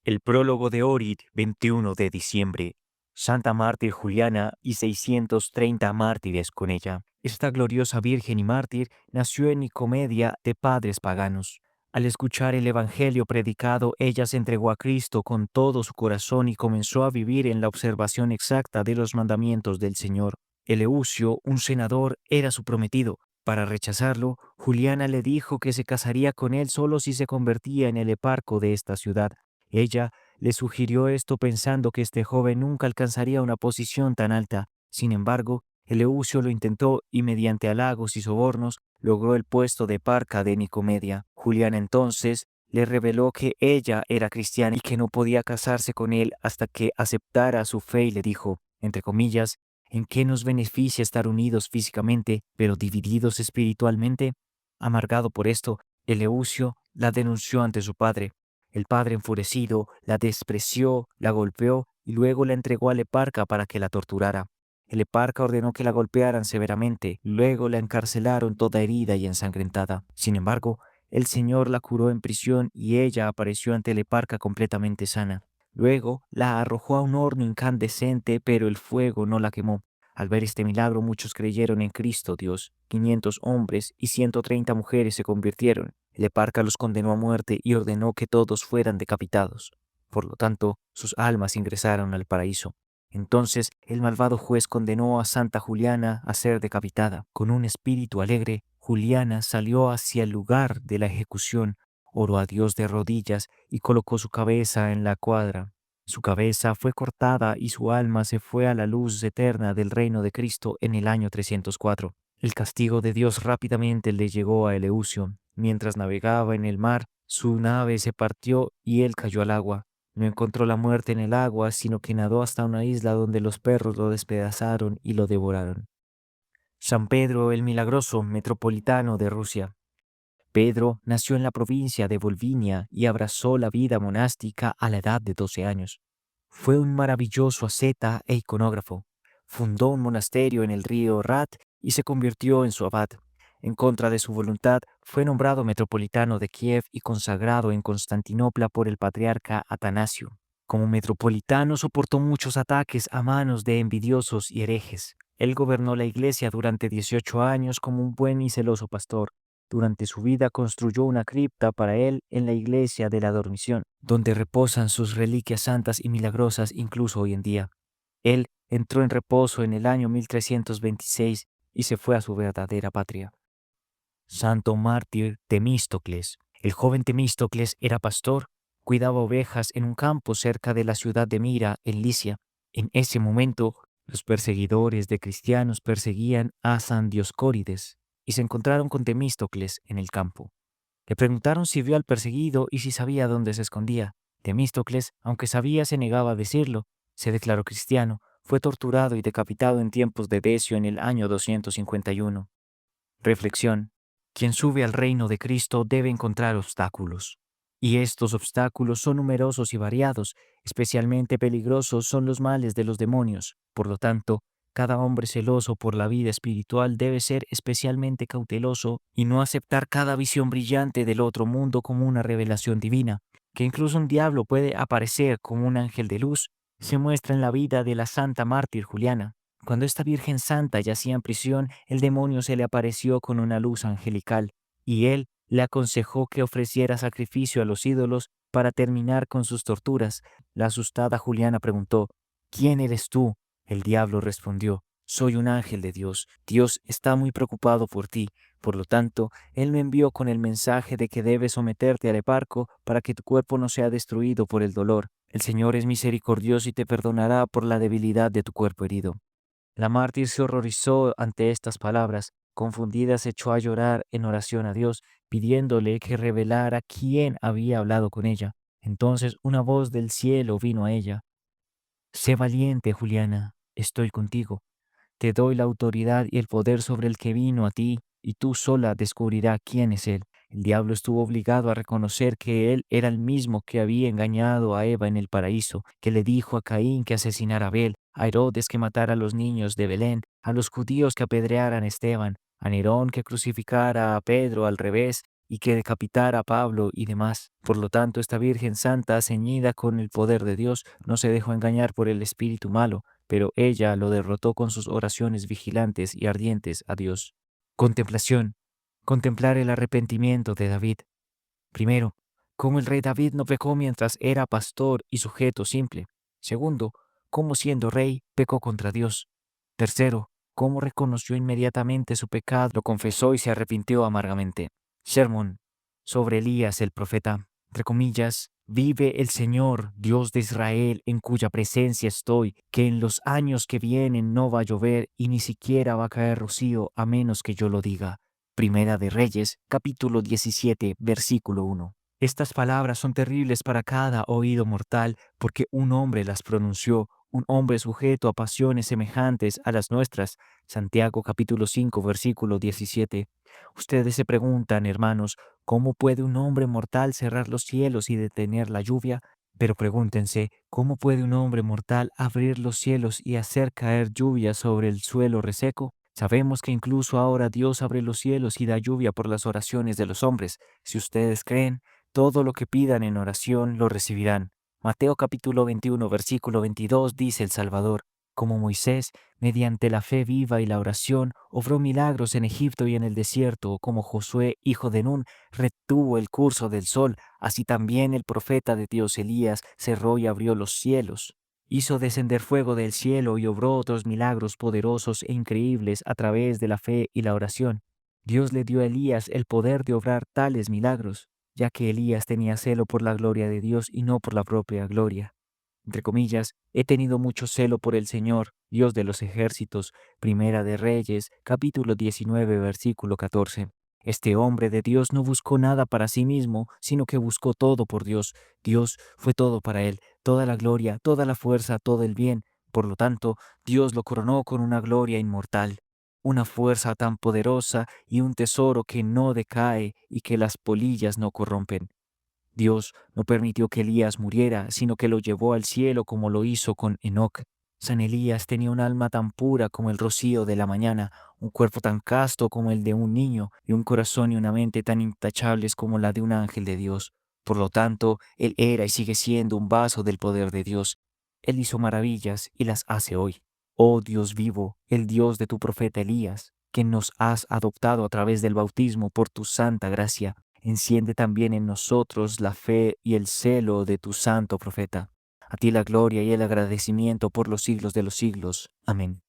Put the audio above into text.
El prólogo de Orid, 21 de diciembre. Santa Mártir Juliana y 630 mártires con ella. Esta gloriosa virgen y mártir nació en Nicomedia de padres paganos. Al escuchar el Evangelio predicado, ella se entregó a Cristo con todo su corazón y comenzó a vivir en la observación exacta de los mandamientos del Señor. Eleucio, un senador, era su prometido. Para rechazarlo, Juliana le dijo que se casaría con él solo si se convertía en el eparco de esta ciudad. Ella le sugirió esto pensando que este joven nunca alcanzaría una posición tan alta. Sin embargo, Eleucio lo intentó y mediante halagos y sobornos logró el puesto de parca de Nicomedia. Julián entonces le reveló que ella era cristiana y que no podía casarse con él hasta que aceptara su fe y le dijo, entre comillas, ¿en qué nos beneficia estar unidos físicamente pero divididos espiritualmente? Amargado por esto, Eleucio la denunció ante su padre. El padre, enfurecido, la despreció, la golpeó y luego la entregó al eparca para que la torturara. El eparca ordenó que la golpearan severamente, luego la encarcelaron toda herida y ensangrentada. Sin embargo, el Señor la curó en prisión y ella apareció ante el eparca completamente sana. Luego la arrojó a un horno incandescente, pero el fuego no la quemó. Al ver este milagro, muchos creyeron en Cristo Dios. 500 hombres y 130 mujeres se convirtieron. El eparca los condenó a muerte y ordenó que todos fueran decapitados. Por lo tanto, sus almas ingresaron al paraíso. Entonces el malvado juez condenó a Santa Juliana a ser decapitada. Con un espíritu alegre, Juliana salió hacia el lugar de la ejecución, oró a Dios de rodillas y colocó su cabeza en la cuadra. Su cabeza fue cortada y su alma se fue a la luz eterna del reino de Cristo en el año 304. El castigo de Dios rápidamente le llegó a Eleucio. Mientras navegaba en el mar, su nave se partió y él cayó al agua. No encontró la muerte en el agua, sino que nadó hasta una isla donde los perros lo despedazaron y lo devoraron. San Pedro el Milagroso, metropolitano de Rusia. Pedro nació en la provincia de Volvinia y abrazó la vida monástica a la edad de 12 años. Fue un maravilloso asceta e iconógrafo. Fundó un monasterio en el río Rat y se convirtió en su abad. En contra de su voluntad, fue nombrado metropolitano de Kiev y consagrado en Constantinopla por el patriarca Atanasio. Como metropolitano soportó muchos ataques a manos de envidiosos y herejes. Él gobernó la iglesia durante 18 años como un buen y celoso pastor. Durante su vida construyó una cripta para él en la iglesia de la Dormición, donde reposan sus reliquias santas y milagrosas incluso hoy en día. Él entró en reposo en el año 1326 y se fue a su verdadera patria. Santo mártir Temístocles. El joven Temístocles era pastor, cuidaba ovejas en un campo cerca de la ciudad de Mira, en Licia. En ese momento, los perseguidores de cristianos perseguían a San Dioscórides y se encontraron con Temístocles en el campo. Le preguntaron si vio al perseguido y si sabía dónde se escondía. Temístocles, aunque sabía, se negaba a decirlo. Se declaró cristiano, fue torturado y decapitado en tiempos de Decio en el año 251. Reflexión. Quien sube al reino de Cristo debe encontrar obstáculos. Y estos obstáculos son numerosos y variados, especialmente peligrosos son los males de los demonios. Por lo tanto, cada hombre celoso por la vida espiritual debe ser especialmente cauteloso y no aceptar cada visión brillante del otro mundo como una revelación divina, que incluso un diablo puede aparecer como un ángel de luz, se muestra en la vida de la santa mártir Juliana. Cuando esta Virgen Santa yacía en prisión, el demonio se le apareció con una luz angelical, y él le aconsejó que ofreciera sacrificio a los ídolos para terminar con sus torturas. La asustada Juliana preguntó, ¿Quién eres tú? El diablo respondió, soy un ángel de Dios. Dios está muy preocupado por ti. Por lo tanto, Él me envió con el mensaje de que debes someterte al eparco para que tu cuerpo no sea destruido por el dolor. El Señor es misericordioso y te perdonará por la debilidad de tu cuerpo herido. La mártir se horrorizó ante estas palabras. Confundida se echó a llorar en oración a Dios, pidiéndole que revelara quién había hablado con ella. Entonces una voz del cielo vino a ella. Sé valiente, Juliana, estoy contigo. Te doy la autoridad y el poder sobre el que vino a ti, y tú sola descubrirás quién es él. El diablo estuvo obligado a reconocer que él era el mismo que había engañado a Eva en el paraíso, que le dijo a Caín que asesinara a Abel, a Herodes que matara a los niños de Belén, a los judíos que apedrearan a Esteban, a Nerón que crucificara a Pedro al revés, y que decapitara a Pablo y demás. Por lo tanto, esta Virgen Santa, ceñida con el poder de Dios, no se dejó engañar por el espíritu malo, pero ella lo derrotó con sus oraciones vigilantes y ardientes a Dios. Contemplación. Contemplar el arrepentimiento de David. Primero, cómo el rey David no pecó mientras era pastor y sujeto simple. Segundo, cómo siendo rey pecó contra Dios. Tercero, cómo reconoció inmediatamente su pecado, lo confesó y se arrepintió amargamente. Sermón sobre Elías el profeta. Entre comillas, vive el Señor, Dios de Israel, en cuya presencia estoy, que en los años que vienen no va a llover y ni siquiera va a caer rocío a menos que yo lo diga. Primera de Reyes, capítulo 17, versículo 1. Estas palabras son terribles para cada oído mortal porque un hombre las pronunció, un hombre sujeto a pasiones semejantes a las nuestras. Santiago capítulo 5, versículo 17. Ustedes se preguntan, hermanos, ¿cómo puede un hombre mortal cerrar los cielos y detener la lluvia? Pero pregúntense, ¿cómo puede un hombre mortal abrir los cielos y hacer caer lluvia sobre el suelo reseco? Sabemos que incluso ahora Dios abre los cielos y da lluvia por las oraciones de los hombres. Si ustedes creen, todo lo que pidan en oración lo recibirán. Mateo capítulo 21, versículo 22 dice el Salvador, como Moisés, mediante la fe viva y la oración, obró milagros en Egipto y en el desierto, como Josué, hijo de Nun, retuvo el curso del sol, así también el profeta de Dios Elías cerró y abrió los cielos. Hizo descender fuego del cielo y obró otros milagros poderosos e increíbles a través de la fe y la oración. Dios le dio a Elías el poder de obrar tales milagros, ya que Elías tenía celo por la gloria de Dios y no por la propia gloria. Entre comillas, he tenido mucho celo por el Señor, Dios de los ejércitos. Primera de Reyes, capítulo 19, versículo 14. Este hombre de Dios no buscó nada para sí mismo, sino que buscó todo por Dios. Dios fue todo para él, toda la gloria, toda la fuerza, todo el bien. Por lo tanto, Dios lo coronó con una gloria inmortal, una fuerza tan poderosa y un tesoro que no decae y que las polillas no corrompen. Dios no permitió que Elías muriera, sino que lo llevó al cielo como lo hizo con Enoc. San Elías tenía un alma tan pura como el rocío de la mañana, un cuerpo tan casto como el de un niño y un corazón y una mente tan intachables como la de un ángel de Dios. Por lo tanto, él era y sigue siendo un vaso del poder de Dios. Él hizo maravillas y las hace hoy. Oh Dios vivo, el Dios de tu profeta Elías, que nos has adoptado a través del bautismo por tu santa gracia, enciende también en nosotros la fe y el celo de tu santo profeta. A ti la gloria y el agradecimiento por los siglos de los siglos. Amén.